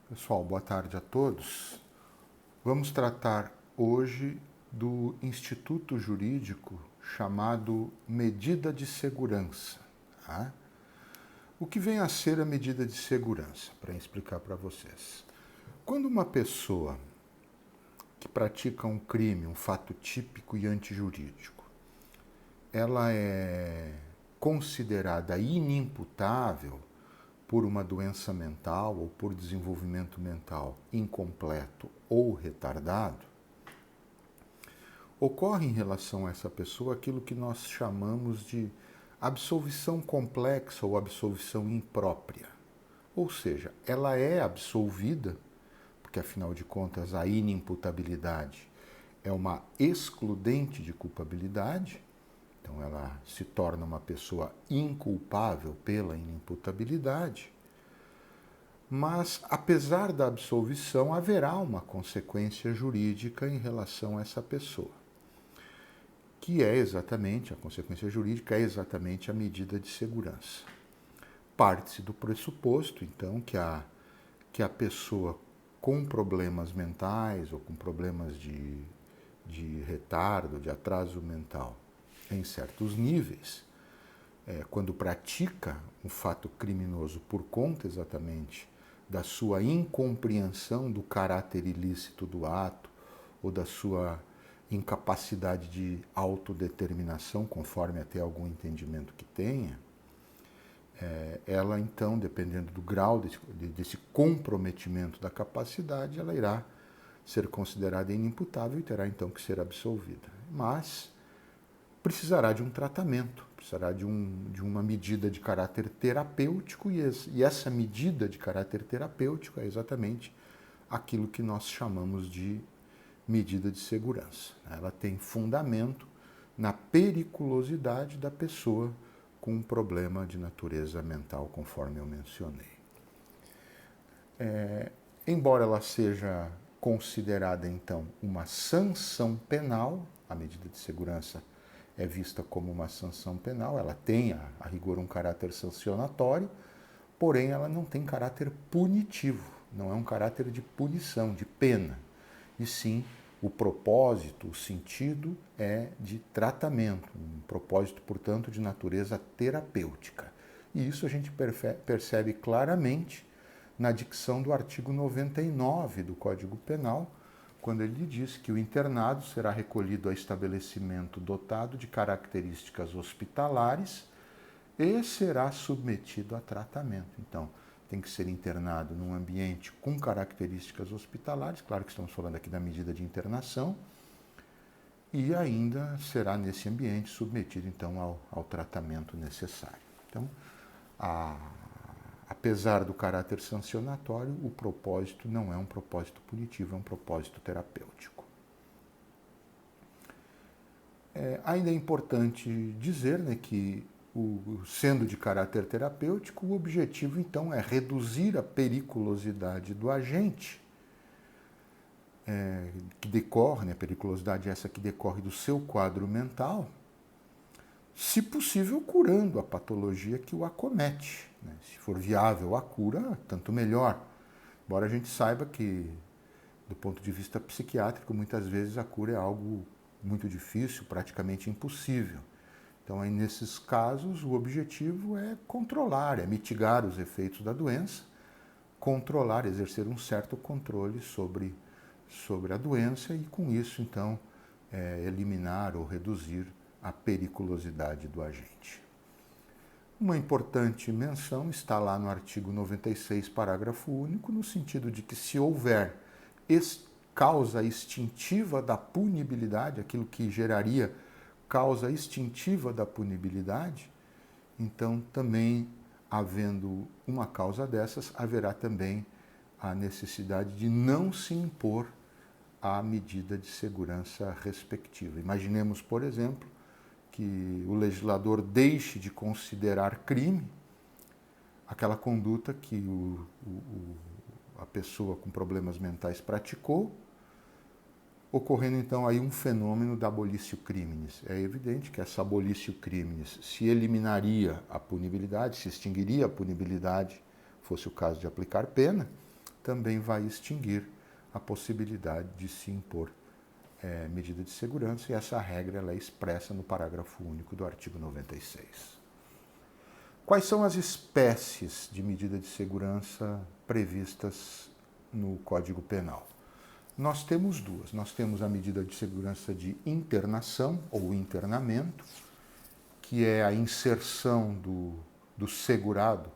Pessoal, boa tarde a todos. Vamos tratar hoje do instituto jurídico chamado medida de segurança. Tá? O que vem a ser a medida de segurança? Para explicar para vocês. Quando uma pessoa que pratica um crime, um fato típico e antijurídico, ela é considerada inimputável por uma doença mental ou por desenvolvimento mental incompleto ou retardado, ocorre em relação a essa pessoa aquilo que nós chamamos de absolvição complexa ou absolvição imprópria. Ou seja, ela é absolvida, porque afinal de contas a inimputabilidade é uma excludente de culpabilidade, então ela se torna uma pessoa inculpável pela inimputabilidade. Mas, apesar da absolvição, haverá uma consequência jurídica em relação a essa pessoa, que é exatamente, a consequência jurídica é exatamente a medida de segurança. Parte-se do pressuposto, então, que a pessoa com problemas mentais ou com problemas de retardo, de atraso mental, em certos níveis, quando pratica um fato criminoso por conta exatamente da sua incompreensão do caráter ilícito do ato ou da sua incapacidade de autodeterminação, conforme até algum entendimento que tenha, ela então, dependendo do grau desse comprometimento da capacidade, ela irá ser considerada inimputável e terá então que ser absolvida. Mas precisará de um tratamento, precisará de uma medida de caráter terapêutico e essa medida de caráter terapêutico é exatamente aquilo que nós chamamos de medida de segurança. Ela tem fundamento na periculosidade da pessoa com um problema de natureza mental, conforme eu mencionei. Embora ela seja considerada, então, uma sanção penal, a medida de segurança é vista como uma sanção penal, ela tem, a rigor, um caráter sancionatório, porém ela não tem caráter punitivo, não é um caráter de punição, de pena, e sim o propósito, o sentido é de tratamento, um propósito, portanto, de natureza terapêutica. E isso a gente percebe claramente na dicção do artigo 99 do Código Penal, quando ele diz que o internado será recolhido a estabelecimento dotado de características hospitalares e será submetido a tratamento. Então, tem que ser internado num ambiente com características hospitalares, claro que estamos falando aqui da medida de internação, e ainda será nesse ambiente submetido então ao tratamento necessário. Então, apesar do caráter sancionatório, o propósito não é um propósito punitivo, é um propósito terapêutico. Ainda é importante dizer, né, que, sendo de caráter terapêutico, o objetivo então é reduzir a periculosidade do agente, que decorre, né, periculosidade essa que decorre do seu quadro mental, se possível curando a patologia que o acomete. Né? Se for viável a cura, tanto melhor. Embora a gente saiba que, do ponto de vista psiquiátrico, muitas vezes a cura é algo muito difícil, praticamente impossível. Então, aí, nesses casos, o objetivo é controlar, é mitigar os efeitos da doença, controlar, exercer um certo controle sobre a doença e, com isso, então, eliminar ou reduzir a periculosidade do agente. Uma importante menção está lá no artigo 96, parágrafo único, no sentido de que se houver causa extintiva da punibilidade, aquilo que geraria causa extintiva da punibilidade, então também, havendo uma causa dessas, haverá também a necessidade de não se impor a medida de segurança respectiva. Imaginemos, por exemplo, que o legislador deixe de considerar crime aquela conduta que a pessoa com problemas mentais praticou, ocorrendo então aí um fenômeno da abolitio criminis. É evidente que essa abolitio criminis se eliminaria a punibilidade, se extinguiria a punibilidade, fosse o caso de aplicar pena, também vai extinguir a possibilidade de se impor medida de segurança, e essa regra ela é expressa no parágrafo único do artigo 96. Quais são as espécies de medida de segurança previstas no Código Penal? Nós temos duas. Nós temos a medida de segurança de internação ou internamento, que é a inserção do segurado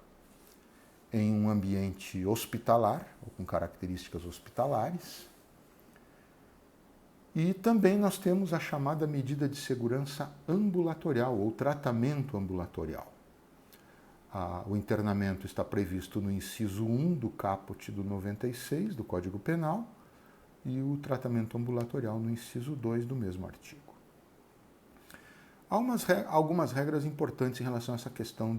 em um ambiente hospitalar, ou com características hospitalares. E também nós temos a chamada medida de segurança ambulatorial ou tratamento ambulatorial. O internamento está previsto no inciso 1 do caput do 96 do Código Penal e o tratamento ambulatorial no inciso 2 do mesmo artigo. Há algumas regras importantes em relação a essa questão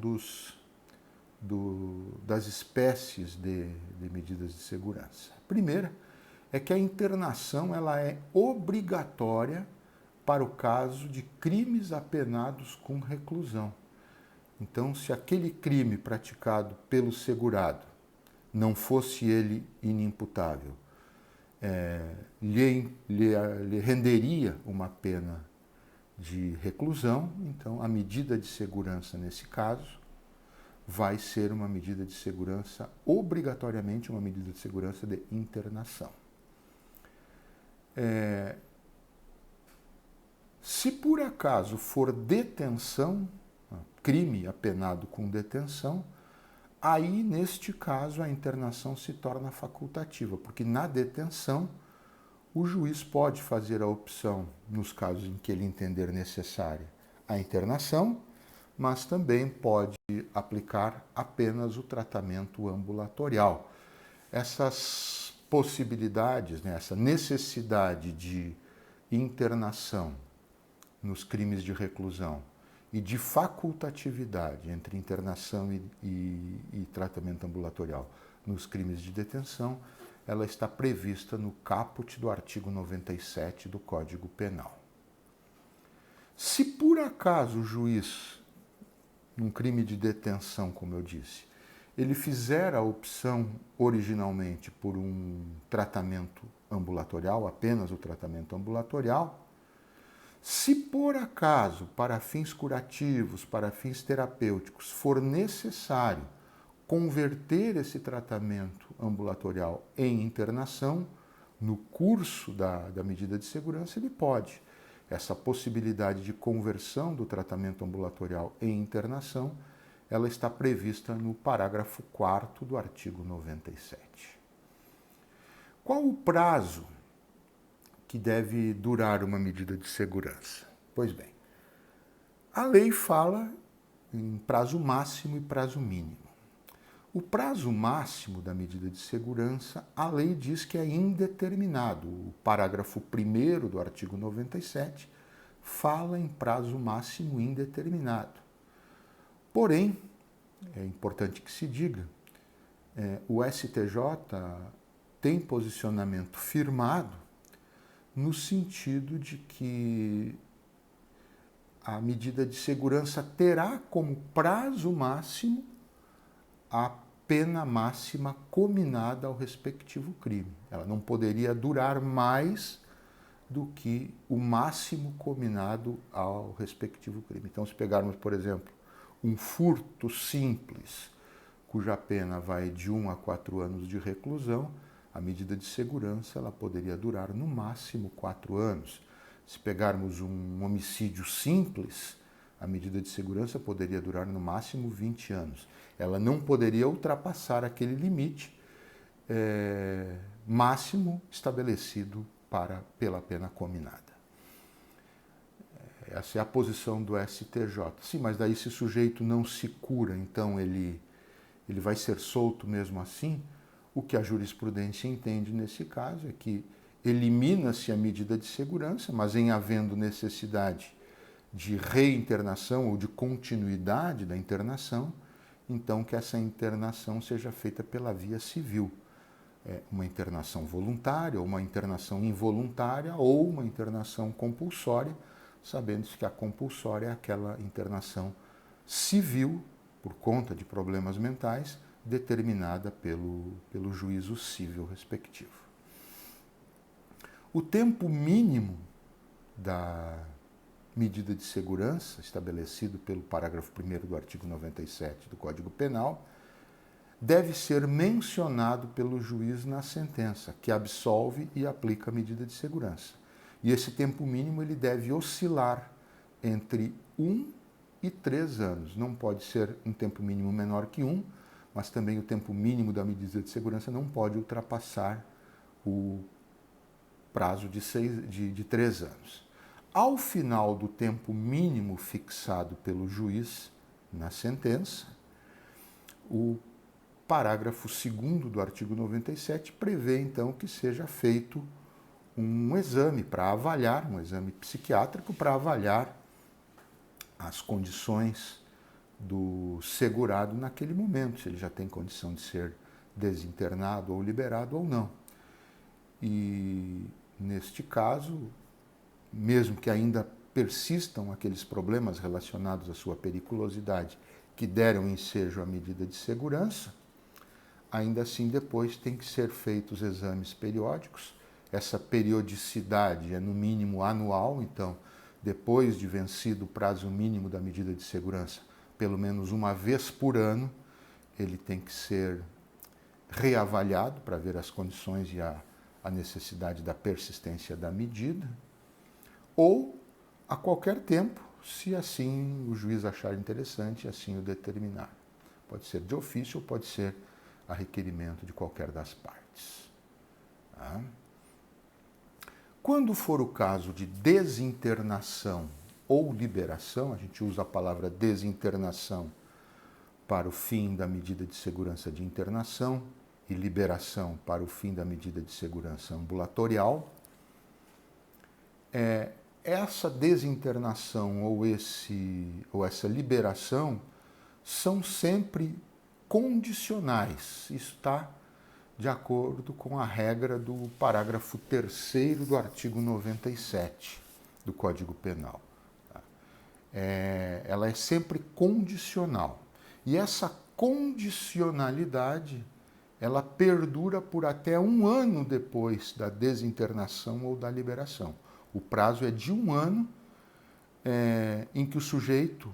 das espécies de medidas de segurança. A primeira é que a internação ela é obrigatória para o caso de crimes apenados com reclusão. Então, se aquele crime praticado pelo segurado não fosse ele inimputável, lhe renderia uma pena de reclusão, então a medida de segurança nesse caso vai ser uma medida de segurança, obrigatoriamente uma medida de segurança de internação. Se por acaso for detenção, crime apenado com detenção, aí, neste caso, a internação se torna facultativa, porque na detenção o juiz pode fazer a opção, nos casos em que ele entender necessária, a internação, mas também pode aplicar apenas o tratamento ambulatorial. Essas possibilidades, essa necessidade de internação nos crimes de reclusão e de facultatividade entre internação e tratamento ambulatorial nos crimes de detenção, ela está prevista no caput do artigo 97 do Código Penal. Se por acaso o juiz, num crime de detenção, como eu disse, ele fizer a opção originalmente por um tratamento ambulatorial, apenas o tratamento ambulatorial, se por acaso, para fins curativos, para fins terapêuticos, for necessário converter esse tratamento ambulatorial em internação, no curso da medida de segurança, ele pode. Essa possibilidade de conversão do tratamento ambulatorial em internação, ela está prevista no parágrafo 4º do artigo 97. Qual o prazo que deve durar uma medida de segurança? Pois bem, a lei fala em prazo máximo e prazo mínimo. O prazo máximo da medida de segurança, a lei diz que é indeterminado. O parágrafo 1º do artigo 97 fala em prazo máximo indeterminado. Porém, é importante que se diga, o STJ tem posicionamento firmado no sentido de que a medida de segurança terá como prazo máximo a pena máxima cominada ao respectivo crime. Ela não poderia durar mais do que o máximo cominado ao respectivo crime. Então, se pegarmos, por exemplo, um furto simples, cuja pena vai de 1 a 4 anos de reclusão, a medida de segurança ela poderia durar no máximo 4 anos. Se pegarmos um homicídio simples, a medida de segurança poderia durar no máximo 20 anos. Ela não poderia ultrapassar aquele limite máximo estabelecido pela pena cominada. Essa é a posição do STJ. Sim, mas daí se o sujeito não se cura, então ele vai ser solto mesmo assim? O que a jurisprudência entende nesse caso é que elimina-se a medida de segurança, mas em havendo necessidade de reinternação ou de continuidade da internação, então que essa internação seja feita pela via civil. Uma internação voluntária, ou uma internação involuntária, ou uma internação compulsória, sabendo-se que a compulsória é aquela internação civil, por conta de problemas mentais, determinada pelo juízo civil respectivo. O tempo mínimo da medida de segurança, estabelecido pelo parágrafo 1º do artigo 97 do Código Penal, deve ser mencionado pelo juiz na sentença, que absolve e aplica a medida de segurança. E esse tempo mínimo ele deve oscilar entre 1 e 3 anos. Não pode ser um tempo mínimo menor que 1, mas também o tempo mínimo da medida de segurança não pode ultrapassar o prazo de 3 anos. Ao final do tempo mínimo fixado pelo juiz na sentença, o parágrafo 2º do artigo 97 prevê, então, que seja feito um exame para avaliar, um exame psiquiátrico para avaliar as condições do segurado naquele momento, se ele já tem condição de ser desinternado ou liberado ou não. E, neste caso, mesmo que ainda persistam aqueles problemas relacionados à sua periculosidade que deram ensejo à medida de segurança, ainda assim depois tem que ser feitos exames periódicos. Essa periodicidade é no mínimo anual, então depois de vencido o prazo mínimo da medida de segurança, pelo menos uma vez por ano, ele tem que ser reavaliado para ver as condições e a necessidade da persistência da medida, ou a qualquer tempo, se assim o juiz achar interessante e assim o determinar. Pode ser de ofício ou pode ser a requerimento de qualquer das partes. Tá? Quando for o caso de desinternação ou liberação, a gente usa a palavra desinternação para o fim da medida de segurança de internação e liberação para o fim da medida de segurança ambulatorial, essa desinternação ou essa liberação são sempre condicionais. Isso está de acordo com a regra do parágrafo 3º do artigo 97 do Código Penal. Ela é sempre condicional. E essa condicionalidade, ela perdura por até 1 ano depois da desinternação ou da liberação. O prazo é de 1 ano em que o sujeito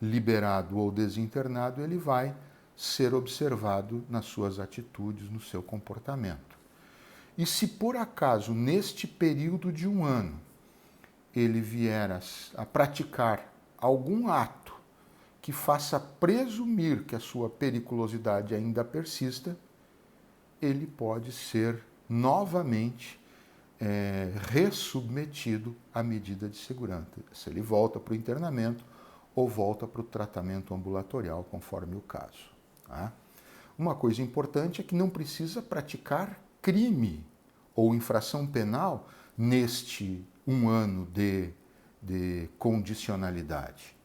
liberado ou desinternado ele vai ser observado nas suas atitudes, no seu comportamento. E se por acaso, neste período de 1 ano, ele vier a praticar algum ato que faça presumir que a sua periculosidade ainda persista, ele pode ser novamente ressubmetido à medida de segurança. Se ele volta para o internamento ou volta para o tratamento ambulatorial, conforme o caso. Tá? Uma coisa importante é que não precisa praticar crime ou infração penal neste 1 ano de condicionalidade.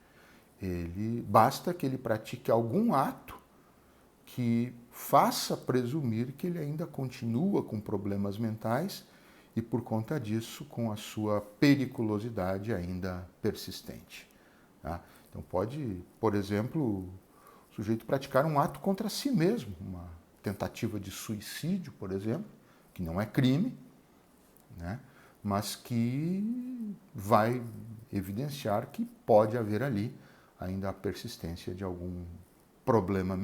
Basta que ele pratique algum ato que faça presumir que ele ainda continua com problemas mentais e, por conta disso, com a sua periculosidade ainda persistente. Tá? Então pode, por exemplo, o sujeito praticar um ato contra si mesmo, uma tentativa de suicídio, por exemplo, que não é crime, né? Mas que vai evidenciar que pode haver ali ainda a persistência de algum problema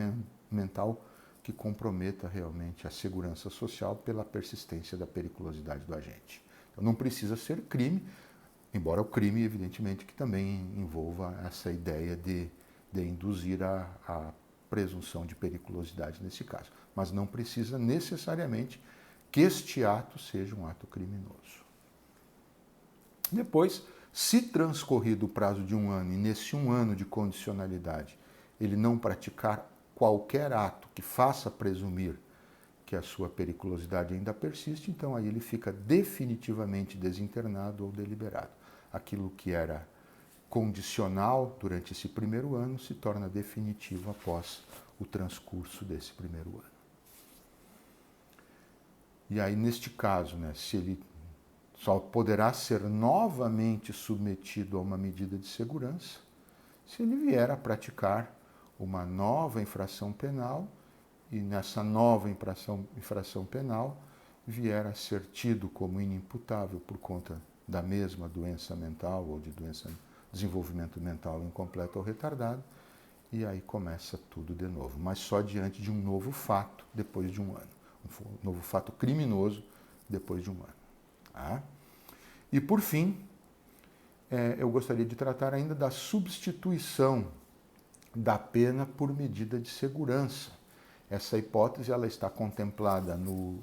mental que comprometa realmente a segurança social pela persistência da periculosidade do agente. Então não precisa ser crime, embora o crime, evidentemente, que também envolva essa ideia de induzir a presunção de periculosidade nesse caso. Mas não precisa necessariamente que este ato seja um ato criminoso. Depois, se transcorrido o prazo de 1 ano e nesse 1 ano de condicionalidade ele não praticar qualquer ato que faça presumir que a sua periculosidade ainda persiste, então aí ele fica definitivamente desinternado ou deliberado. Aquilo que era condicional durante esse 1º ano se torna definitivo após o transcurso desse 1º ano. E aí, neste caso, né, se ele só poderá ser novamente submetido a uma medida de segurança se ele vier a praticar uma nova infração penal e nessa nova infração penal vier a ser tido como inimputável por conta da mesma doença mental ou de desenvolvimento mental incompleto ou retardado, e aí começa tudo de novo, mas só diante de um novo fato depois de um ano, um novo fato criminoso depois de um ano. Tá? E por fim, eu gostaria de tratar ainda da substituição da pena por medida de segurança. Essa hipótese ela está contemplada no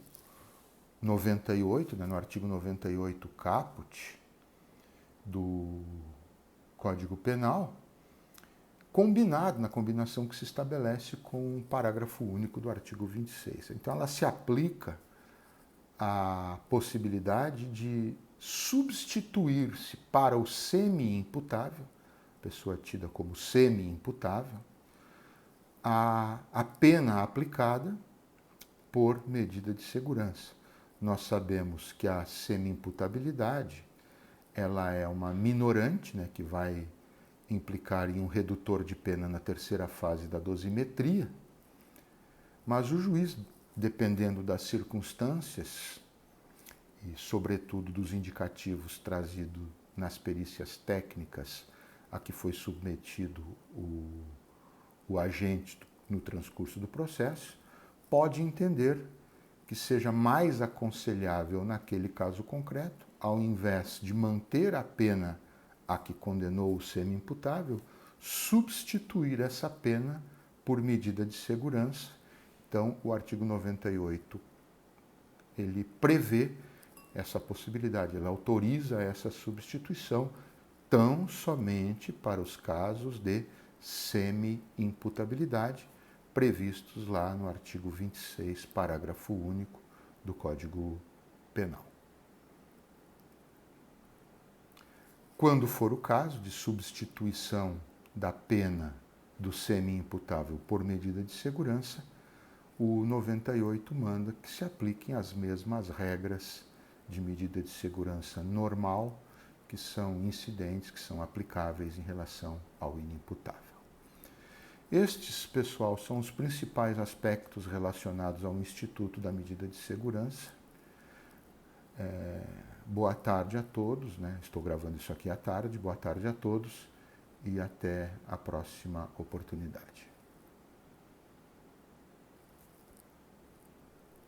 98, no artigo 98 caput do Código Penal, combinado na combinação que se estabelece com o parágrafo único do artigo 26. Então ela se aplica à possibilidade de substituir-se para o semi-imputável, pessoa tida como semi-imputável, a pena aplicada por medida de segurança. Nós sabemos que a semi-imputabilidade ela é uma minorante, né, que vai implicar em um redutor de pena na terceira fase da dosimetria, mas o juiz, dependendo das circunstâncias e, sobretudo, dos indicativos trazidos nas perícias técnicas a que foi submetido o agente no transcurso do processo, pode entender que seja mais aconselhável naquele caso concreto, ao invés de manter a pena a que condenou o semi-imputável, substituir essa pena por medida de segurança. Então, o artigo 98, ele prevê essa possibilidade, ele autoriza essa substituição tão somente para os casos de semi-imputabilidade, previstos lá no artigo 26, parágrafo único do Código Penal. Quando for o caso de substituição da pena do semi-imputável por medida de segurança, o 98 manda que se apliquem as mesmas regras de medida de segurança normal que são incidentes, que são aplicáveis em relação ao inimputável. Estes, pessoal, são os principais aspectos relacionados ao Instituto da Medida de Segurança. Boa tarde a todos, né? Estou gravando isso aqui à tarde. Boa tarde a todos e até a próxima oportunidade.